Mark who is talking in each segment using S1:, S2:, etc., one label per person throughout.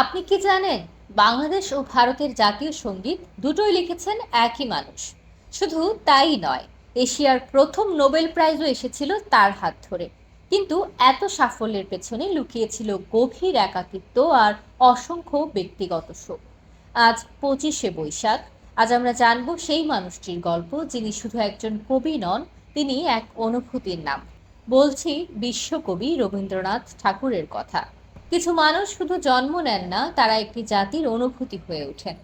S1: আপনি কি জানেন, বাংলাদেশ ও ভারতের জাতীয় সঙ্গীত দুটোই লিখেছেন একই মানুষ। শুধু তাই নয়, এশিয়ার প্রথম নোবেল প্রাইজও এসেছিল তার হাত ধরে। কিন্তু এত সাফল্যের পেছনে লুকিয়েছিল গভীর একাকিত্ব আর অসংখ্য ব্যক্তিগত শোক। আজ 25শে বৈশাখ। আজ আমরা জানব সেই মানুষটির গল্প, যিনি শুধু একজন কবি নন, তিনি এক অনুভূতির নাম। বলছি বিশ্বকবি রবীন্দ্রনাথ ঠাকুরের কথা। কিছু মানুষ শুধু জন্ম নেন না, তারা একটি জাতির অনুভূতি হয়ে ওঠেন।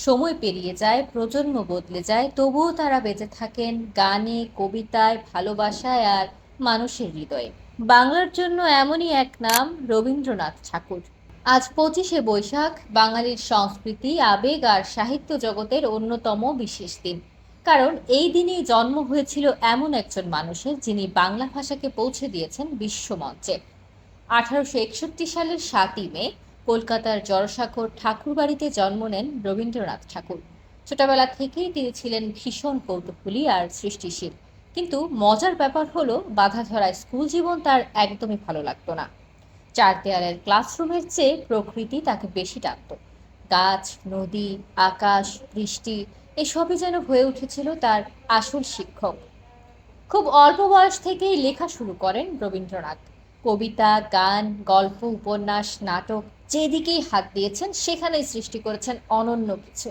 S1: সময় পেরিয়ে যায়, প্রজন্ম বদলে যায়, তবুও তারা বেঁচে থাকেন গানে, কবিতায়, ভালোবাসায় আর মানুষের হৃদয়ে। বাংলার জন্য এমনই এক নাম, রবীন্দ্রনাথ ঠাকুর। আজ 25শে বৈশাখ বাঙালির সংস্কৃতি, আবেগ আর সাহিত্য জগতের অন্যতম বিশেষ দিন। কারণ এই দিনেই জন্ম হয়েছিল এমন একজন মানুষের, যিনি বাংলা ভাষাকে পৌঁছে দিয়েছেন বিশ্বমঞ্চে। 1861 সালের 7ই মে কলকাতার জোড়াসাঁকোর ঠাকুরবাড়িতে জন্ম নেন রবীন্দ্রনাথ ঠাকুর। ছোটবেলা থেকেই তিনি ছিলেন ভীষণ কৌতূহলী আর সৃষ্টিশীল। কিন্তু মজার ব্যাপার হলো, বাঁধাধরা স্কুল জীবন তার একদমই ভালো লাগতো না। চার দেয়ালের ক্লাসরুমের চেয়ে প্রকৃতি তাকে বেশি টানত। গাছ, নদী, আকাশ, বৃষ্টি, এসবই যেন হয়ে উঠেছিল তার আসল শিক্ষক। খুব অল্প বয়স থেকেই লেখা শুরু করেন রবীন্দ্রনাথ। কবিতা, গান, গল্প, উপন্যাস, নাটক, যেদিকেই হাত দিয়েছেন সেখানেই সৃষ্টি করেছেন অনন্য কিছু।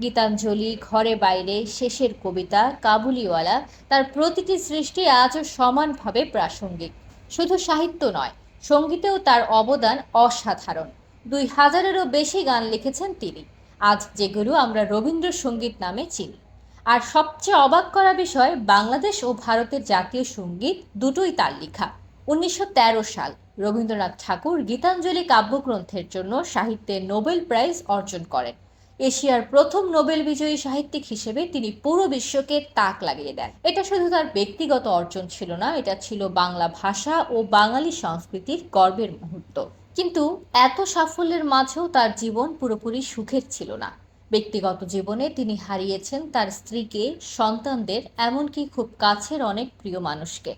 S1: গীতাঞ্জলি, ঘরে বাইরে, শেষের কবিতা, কাবুলিওয়ালা, তার প্রতিটি সৃষ্টি আজও সমানভাবে প্রাসঙ্গিক। শুধু সাহিত্য নয়, সঙ্গীতেও তার অবদান অসাধারণ। 2000-এরও বেশি গান লিখেছেন তিনি, আজ যেগুলো আমরা রবীন্দ্রসঙ্গীত নামে চিনি। আর সবচেয়ে অবাক করা বিষয়, বাংলাদেশ ও ভারতের জাতীয় সঙ্গীত দুটোই তার লেখা। 1913 সাল রবীন্দ্রনাথ ঠাকুর গীতাঞ্জলি কাব্যগ্রন্থের জন্য সাহিত্যে নোবেল প্রাইজ অর্জন করেন। এশিয়ার প্রথম নোবেল বিজয়ী সাহিত্যিক হিসেবে তিনি পুরো বিশ্বকে তাক লাগিয়ে দেন। এটা শুধু তার ব্যক্তিগত অর্জন ছিল না, এটা ছিল বাংলা ভাষা ও বাঙালি সংস্কৃতির গর্বের মুহূর্ত। কিন্তু এত সাফল্যের মাঝেও তার জীবন পুরোপুরি সুখের ছিল না। ব্যক্তিগত জীবনে তিনি হারিয়েছেন তার স্ত্রীকে, সন্তানদের, এমনকি খুব কাছের অনেক প্রিয় মানুষকে।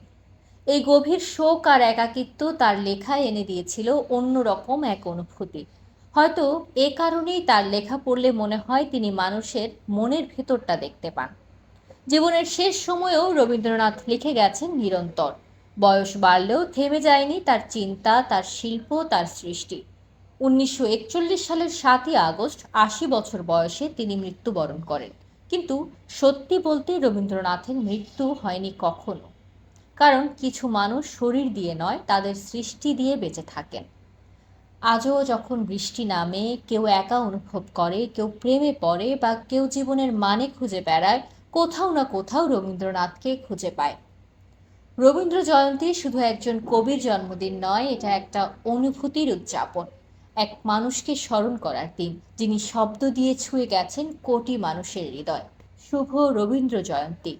S1: এই গভীর শোক আর একাকিত্ব তার লেখায় এনে দিয়েছিল অন্যরকম এক অনুভূতি। হয়তো এ কারণেই তার লেখা পড়লে মনে হয় তিনি মানুষের মনের ভেতরটা দেখতে পান। জীবনের শেষ সময়েও রবীন্দ্রনাথ লিখে গেছেন নিরন্তর। বয়স বাড়লেও থেমে যায়নি তার চিন্তা, তার শিল্প, তার সৃষ্টি। 1941 সালের 7ই আগস্ট 80 বছর বয়সে তিনি মৃত্যুবরণ করেন। কিন্তু সত্যি বলতে রবীন্দ্রনাথের মৃত্যু হয়নি কখনো। কারণ কিছু মানুষ শরীর দিয়ে নয়, তাদের সৃষ্টি দিয়ে বেঁচে থাকেন। আজও যখন বৃষ্টি নামে, কেউ একা অনুভব করে, কেউ প্রেমে পড়ে, বা কেউ জীবনের মানে খুঁজে বেড়ায়, কোথাও না কোথাও রবীন্দ্রনাথকে খুঁজে পায়। রবীন্দ্র জয়ন্তী শুধু একজন কবির জন্মদিন নয়, এটা একটা অনুভূতির উদযাপন। এক মানুষকে স্মরণ করার দিন, যিনি শব্দ দিয়ে ছুঁয়ে গেছেন কোটি মানুষের হৃদয়। শুভ রবীন্দ্র জয়ন্তী।